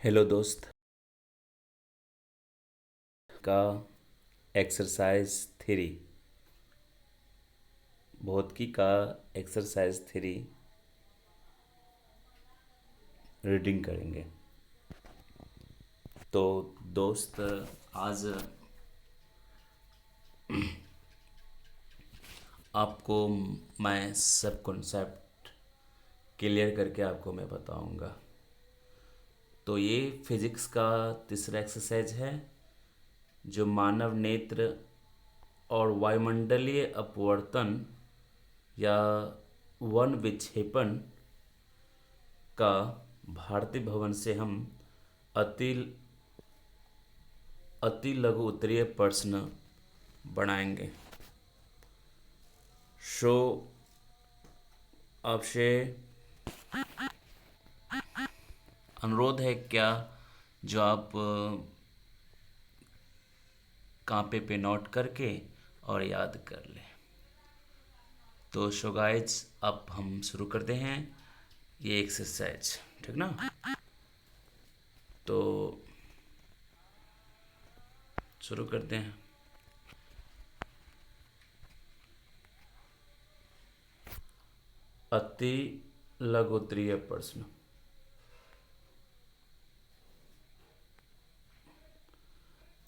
Hello दोस्त का exercise three भौतिकी का एक्सरसाइज थ्री रीडिंग करेंगे। तो दोस्त आज आपको मैं सब कॉन्सेप्ट क्लियर करके आपको मैं बताऊंगा। तो ये फिजिक्स का तीसरा एक्सरसाइज है जो मानव नेत्र और वायुमंडलीय अपवर्तन या वन विक्षेपण का भारतीय भवन से हम अति अति लघु उत्तरीय प्रश्न बनाएंगे। शो आपसे अनुरोध है क्या जो आप कांपे पे नोट करके और याद कर लें। तो शो गाइज अब हम शुरू करते हैं ये एक्सरसाइज, ठीक ना। तो शुरू करते हैं। अति लघु उत्तरीय प्रश्न।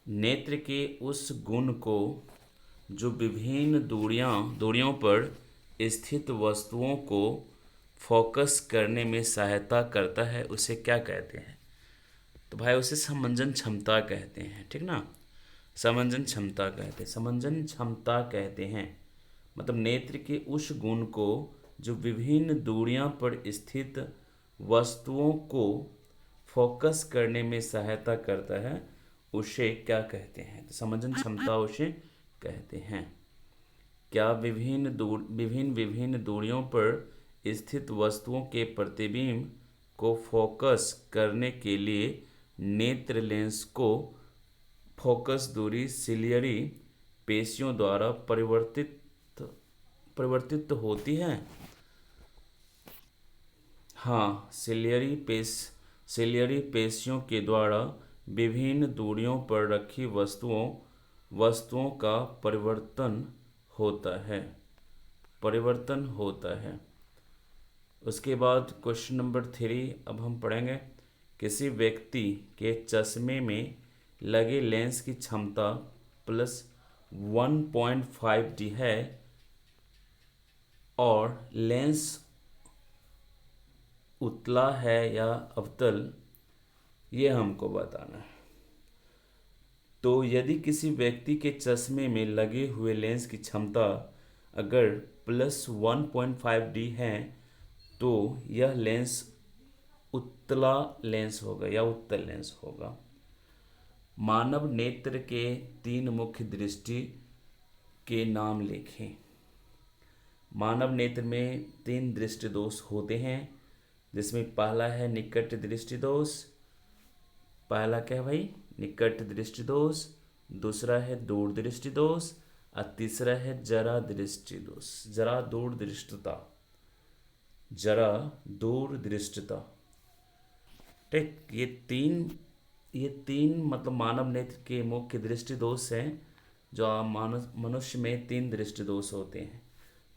नेत्र के उस गुण को जो विभिन्न दूरियों पर स्थित वस्तुओं को फोकस करने में सहायता करता है उसे क्या कहते हैं। तो भाई उसे समंजन क्षमता कहते हैं, ठीक ना। समंजन क्षमता कहते हैं। मतलब नेत्र के उस गुण को जो विभिन्न दूरियों पर स्थित वस्तुओं को फोकस करने में सहायता करता है उसे क्या कहते हैं। तो समंजन क्षमता उसे कहते हैं। क्या विभिन्न दूरियों पर स्थित वस्तुओं के प्रतिबिंब को फोकस करने के लिए नेत्र लेंस को फोकस दूरी सिलियरी पेशियों द्वारा परिवर्तित होती है। हाँ, सिलियरी पेशियों के द्वारा विभिन्न दूरियों पर रखी वस्तुओं का परिवर्तन होता है। उसके बाद क्वेश्चन नंबर 3 अब हम पढ़ेंगे। किसी व्यक्ति के चश्मे में लगे लेंस की क्षमता +1.5D है और लेंस उतला है या अवतल, ये हमको बताना है। तो यदि किसी व्यक्ति के चश्मे में लगे हुए लेंस की क्षमता अगर +1.5D है तो यह लेंस उत्तला लेंस होगा या उत्तल लेंस होगा। मानव नेत्र के 3 मुख्य दृष्टि के नाम लिखें। मानव नेत्र में 3 दृष्टि दोष होते हैं जिसमें पहला है निकट दृष्टि दोष। पहला क्या है भाई? निकट दृष्टि दोष। दूसरा है दूर दृष्टि दोष और तीसरा है जरा दृष्टि दोष, जरा दूर दृष्टता। ठीक, ये तीन मतलब मानव नेत्र के मुख्य दृष्टि दोष हैं। जो मनुष्य में 3 दृष्टि दोष होते हैं।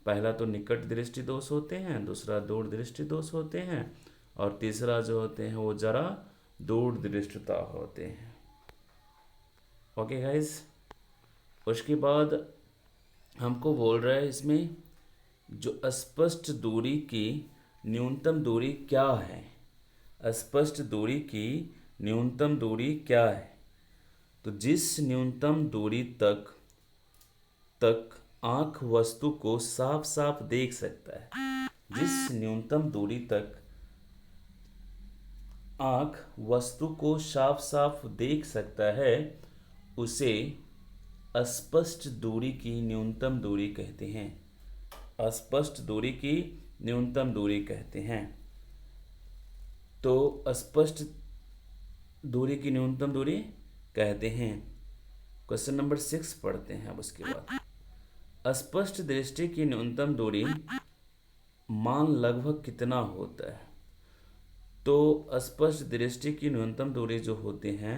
पहला तो निकट दृष्टि दोष होते हैं, दूसरा दूर दृष्टि दोष होते हैं और तीसरा जो होते हैं वो जरा दूर दृष्टता होते हैं। ओके गाइस, उसके बाद हमको बोल रहा है इसमें जो स्पष्ट दूरी की न्यूनतम दूरी क्या है। स्पष्ट दूरी की न्यूनतम दूरी क्या है? तो जिस न्यूनतम दूरी तक आंख वस्तु को साफ साफ देख सकता है, जिस न्यूनतम दूरी तक आंख वस्तु को साफ साफ देख सकता है उसे स्पष्ट दूरी की न्यूनतम दूरी कहते हैं। स्पष्ट दूरी की न्यूनतम दूरी कहते हैं। तो स्पष्ट दूरी की न्यूनतम दूरी कहते हैं। क्वेश्चन नंबर 6 पढ़ते हैं अब उसके बाद। स्पष्ट दृष्टि की न्यूनतम दूरी मान लगभग कितना होता है? तो स्पष्ट दृष्टि की न्यूनतम दूरी जो होते हैं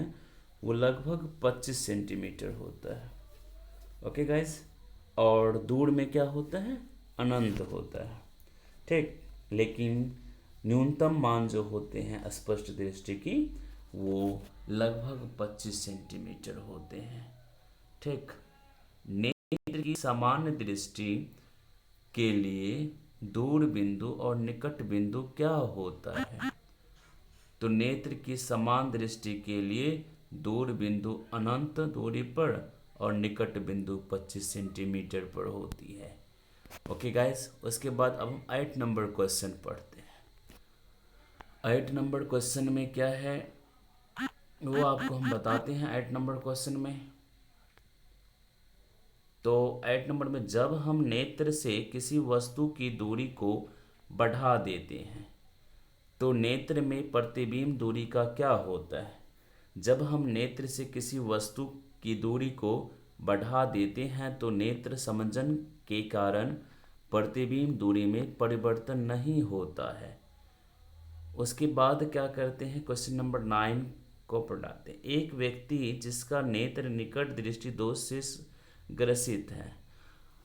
वो लगभग 25 सेंटीमीटर होता है। ओके गाइस, और दूर में क्या होता है, अनंत होता है, ठीक। लेकिन न्यूनतम मान जो होते हैं स्पष्ट दृष्टि की वो लगभग 25 सेंटीमीटर होते हैं, ठीक। नेत्र की सामान्य दृष्टि के लिए दूर बिंदु और निकट बिंदु क्या होता है? तो नेत्र की समान दृष्टि के लिए दूर बिंदु अनंत दूरी पर और निकट बिंदु 25 सेंटीमीटर पर होती है। ओके गाइस, उसके बाद अब हम 8 नंबर क्वेश्चन पढ़ते हैं। 8 नंबर क्वेश्चन में क्या है वो आपको हम बताते हैं। 8 नंबर क्वेश्चन में तो 8 नंबर में जब हम नेत्र से किसी वस्तु की दूरी को बढ़ा देते हैं तो नेत्र में प्रतिबिंब दूरी का क्या होता है? जब हम नेत्र से किसी वस्तु की दूरी को बढ़ा देते हैं तो नेत्र समंजन के कारण प्रतिबिंब दूरी में परिवर्तन नहीं होता है। उसके बाद क्या करते हैं, क्वेश्चन नंबर 9 को पढ़ाते हैं। एक व्यक्ति जिसका नेत्र निकट दृष्टि दोष से ग्रसित है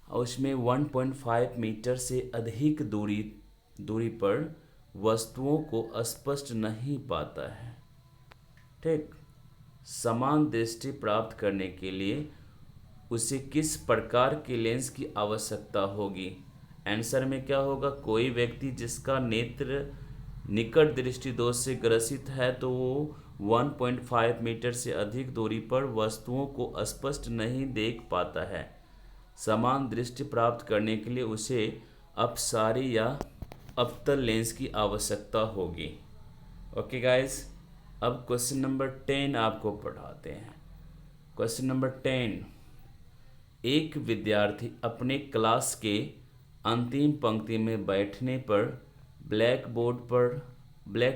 और उसमें 1.5 मीटर से अधिक दूरी पर वस्तुओं को स्पष्ट नहीं पाता है, ठीक। समान दृष्टि प्राप्त करने के लिए उसे किस प्रकार के लेंस की आवश्यकता होगी? आंसर में क्या होगा, कोई व्यक्ति जिसका नेत्र निकट दृष्टि दोष से ग्रसित है तो वो 1.5 मीटर से अधिक दूरी पर वस्तुओं को स्पष्ट नहीं देख पाता है। समान दृष्टि प्राप्त करने के लिए उसे अपसारी या अवतल लेंस की आवश्यकता होगी। ओके गाइस, अब क्वेश्चन नंबर 10 आपको पढ़ाते हैं। क्वेश्चन नंबर 10, एक विद्यार्थी अपने क्लास के अंतिम पंक्ति में बैठने पर ब्लैक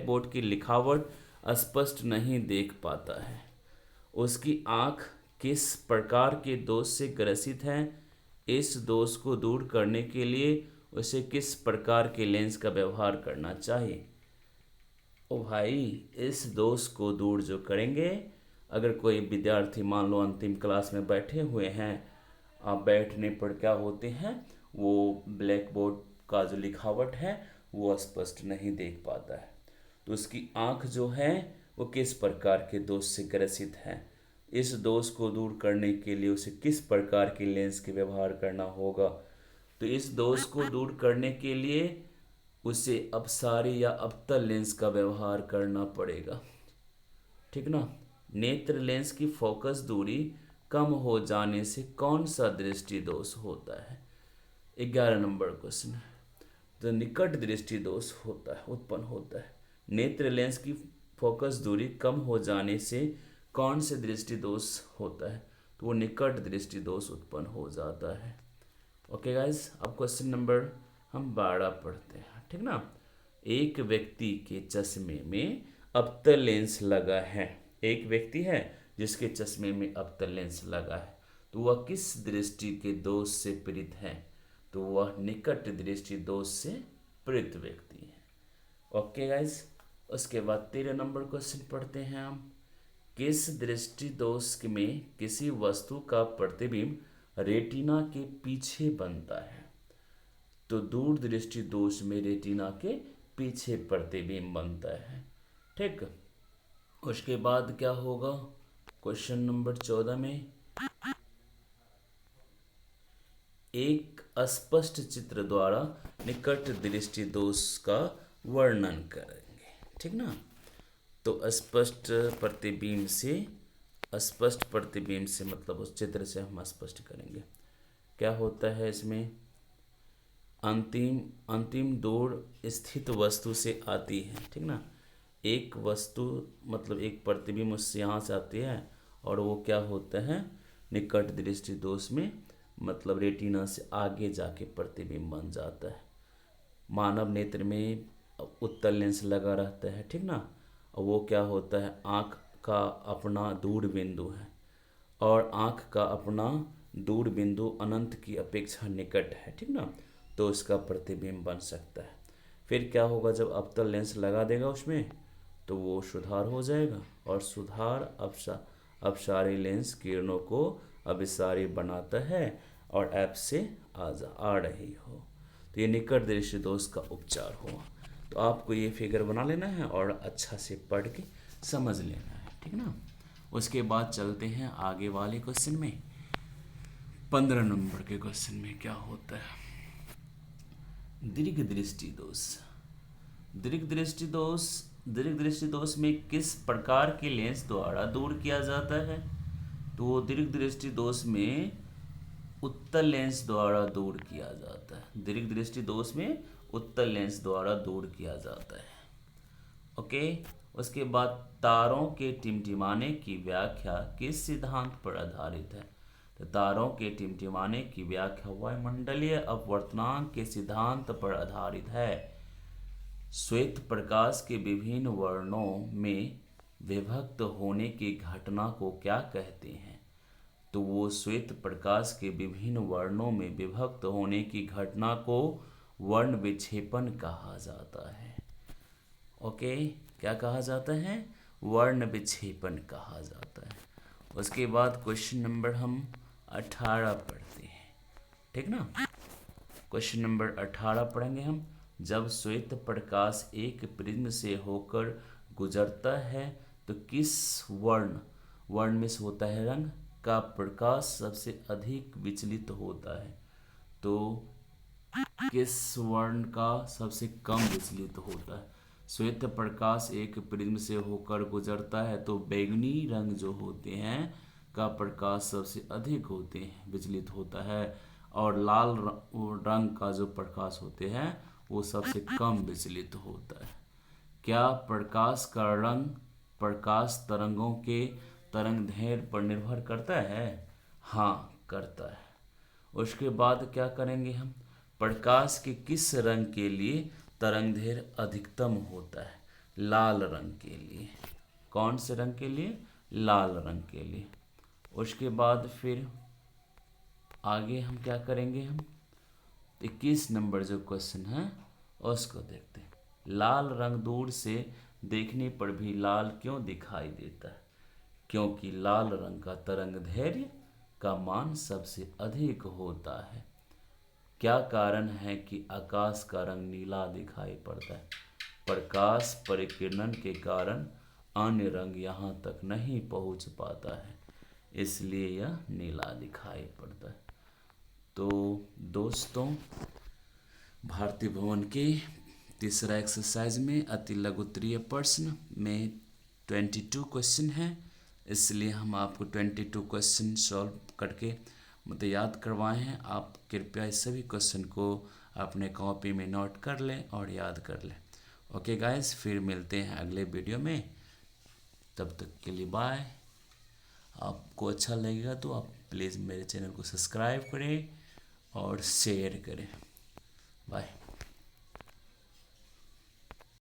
बोर्ड की लिखावट स्पष्ट नहीं देख पाता है। उसकी आंख किस प्रकार के दोष से ग्रसित है? इस दोष को दूर करने के लिए उसे किस प्रकार के लेंस का व्यवहार करना चाहिए? ओ भाई, इस दोष को दूर जो करेंगे, अगर कोई विद्यार्थी मान लो अंतिम क्लास में बैठे हुए हैं, आप बैठने पर क्या होते हैं, वो ब्लैक बोर्ड का जो लिखावट है वो स्पष्ट नहीं देख पाता है, तो उसकी आंख जो है वो किस प्रकार के दोष से ग्रसित है? इस दोष को दूर करने के लिए उसे किस प्रकार के लेंस के व्यवहार करना होगा? तो इस दोष को दूर करने के लिए उसे अपसारी या अवतल लेंस का व्यवहार करना पड़ेगा, ठीक ना। नेत्र लेंस की फोकस दूरी कम हो जाने से कौन सा दृष्टि दोष होता है? 11 नंबर क्वेश्चन है। तो निकट दृष्टि दोष उत्पन्न होता है। नेत्र लेंस की फोकस दूरी कम हो जाने से कौन से दृष्टि दोष होता है? तो वो निकट दृष्टि दोष उत्पन्न हो जाता है। ओके गाइस, अब क्वेश्चन नंबर हम 12 पढ़ते हैं, ठीक ना। एक व्यक्ति के चश्मे में अवतल लेंस लगा है। एक व्यक्ति है जिसके चश्मे में अवतल लेंस लगा है, तो वह किस दृष्टि के दोष से पीड़ित है? तो वह निकट दृष्टि दोष से पीड़ित व्यक्ति है। ओके गाइस, उसके बाद 13 नंबर क्वेश्चन पढ़ते हैं हम। किस दृष्टि दोष में किसी वस्तु का प्रतिबिंब रेटिना के पीछे बनता है? तो दूर दृष्टि दोष में रेटिना के पीछे प्रतिबिंब बनता है, ठीक। उसके बाद क्या होगा, क्वेश्चन नंबर 14 में एक अस्पष्ट चित्र द्वारा निकट दृष्टि दोष का वर्णन करेंगे, ठीक ना। तो अस्पष्ट प्रतिबिंब से मतलब उस चित्र से हम स्पष्ट करेंगे। क्या होता है इसमें, अंतिम दूर स्थित वस्तु से आती है, ठीक ना। एक वस्तु मतलब एक प्रतिबिंब उससे यहाँ से आती है और वो क्या होता है, निकट दृष्टि दोष में मतलब रेटिना से आगे जाके प्रतिबिंब बन जाता है। मानव नेत्र में उत्तल लेंस लगा रहता है, ठीक ना। और वो क्या होता है, आँख का अपना दूर बिंदु है और आँख का अपना दूर बिंदु अनंत की अपेक्षा निकट है, ठीक ना। तो उसका प्रतिबिंब बन सकता है। फिर क्या होगा, जब अवतल लेंस लगा देगा उसमें तो वो सुधार हो जाएगा, और सुधार अपसारी लेंस किरणों को अभिसारी बनाता है और ऐप से आ रही हो। तो ये निकट दृष्टि दोष का उपचार हुआ। तो आपको ये फिगर बना लेना है और अच्छा से पढ़ के समझ लेना है, ठीक ना। उसके बाद चलते हैं आगे वाले क्वेश्चन में। 15 नंबर के क्वेश्चन में क्या होता है, दीर्घ दृष्टि दोष। दीर्घ दृष्टि दोष, दीर्घ दृष्टि दोष में किस प्रकार के लेंस द्वारा दूर किया जाता है? तो दीर्घ दृष्टि दोष में उत्तल लेंस द्वारा दूर किया जाता है। दीर्घ दृष्टि दोष में उत्तल लेंस द्वारा दूर किया जाता है। ओके। उसके बाद तारों के टिमटिमाने की व्याख्या किस सिद्धांत पर आधारित है? तो तारों के टिमटिमाने की व्याख्या वायुमंडलीय अपवर्तनांक के सिद्धांत पर आधारित है। श्वेत प्रकाश के विभिन्न वर्णों में विभक्त होने की घटना को क्या कहते हैं? तो वो श्वेत प्रकाश के विभिन्न वर्णों में विभक्त होने की घटना को वर्ण विक्षेपण कहा जाता है। ओके, क्या कहा जाता है? वर्ण विक्षेपण कहा जाता है। उसके बाद क्वेश्चन नंबर हम 18 पढ़ते हैं, ठीक ना। क्वेश्चन नंबर 18 पढ़ेंगे हम। जब श्वेत प्रकाश एक प्रिज्म से होकर गुजरता है तो किस वर्ण में से होता है रंग का प्रकाश सबसे अधिक विचलित होता है? तो किस वर्ण का सबसे कम विचलित होता है? श्वेत प्रकाश एक प्रिज्म से होकर गुजरता है तो बैंगनी रंग जो होते हैं का प्रकाश सबसे अधिक होते हैं, विचलित होता है, और लाल रंग का जो प्रकाश होते हैं वो सबसे कम विचलित होता है। क्या प्रकाश का रंग प्रकाश तरंगों के तरंगदैर्घ्य पर निर्भर करता है? हाँ, करता है। उसके बाद क्या करेंगे हम, प्रकाश के किस रंग के लिए तरंगदैर्घ्य अधिकतम होता है? लाल रंग के लिए। कौन से रंग के लिए? लाल रंग के लिए। उसके बाद फिर आगे हम क्या करेंगे, हम 21 नंबर जो क्वेश्चन है उसको देखते हैं। लाल रंग दूर से देखने पर भी लाल क्यों दिखाई देता है? क्योंकि लाल रंग का तरंगदैर्घ्य का मान सबसे अधिक होता है। क्या कारण है कि आकाश का रंग नीला दिखाई पड़ता है? प्रकाश परिकिरण के कारण अन्य रंग यहाँ तक नहीं पहुँच पाता है, इसलिए यह नीला दिखाई पड़ता है। तो दोस्तों, भारतीय भवन के तीसरा एक्सरसाइज में अति लघुत्तरीय प्रश्न में 22 क्वेश्चन है, इसलिए हम आपको 22 क्वेश्चन सॉल्व करके मतलब याद करवाए हैं। आप कृपया इस सभी क्वेश्चन को अपने कॉपी में नोट कर लें और याद कर लें। ओके गाइस, फिर मिलते हैं अगले वीडियो में, तब तक के लिए बाय। आपको अच्छा लगेगा तो आप प्लीज़ मेरे चैनल को सब्सक्राइब करें और शेयर करें। बाय।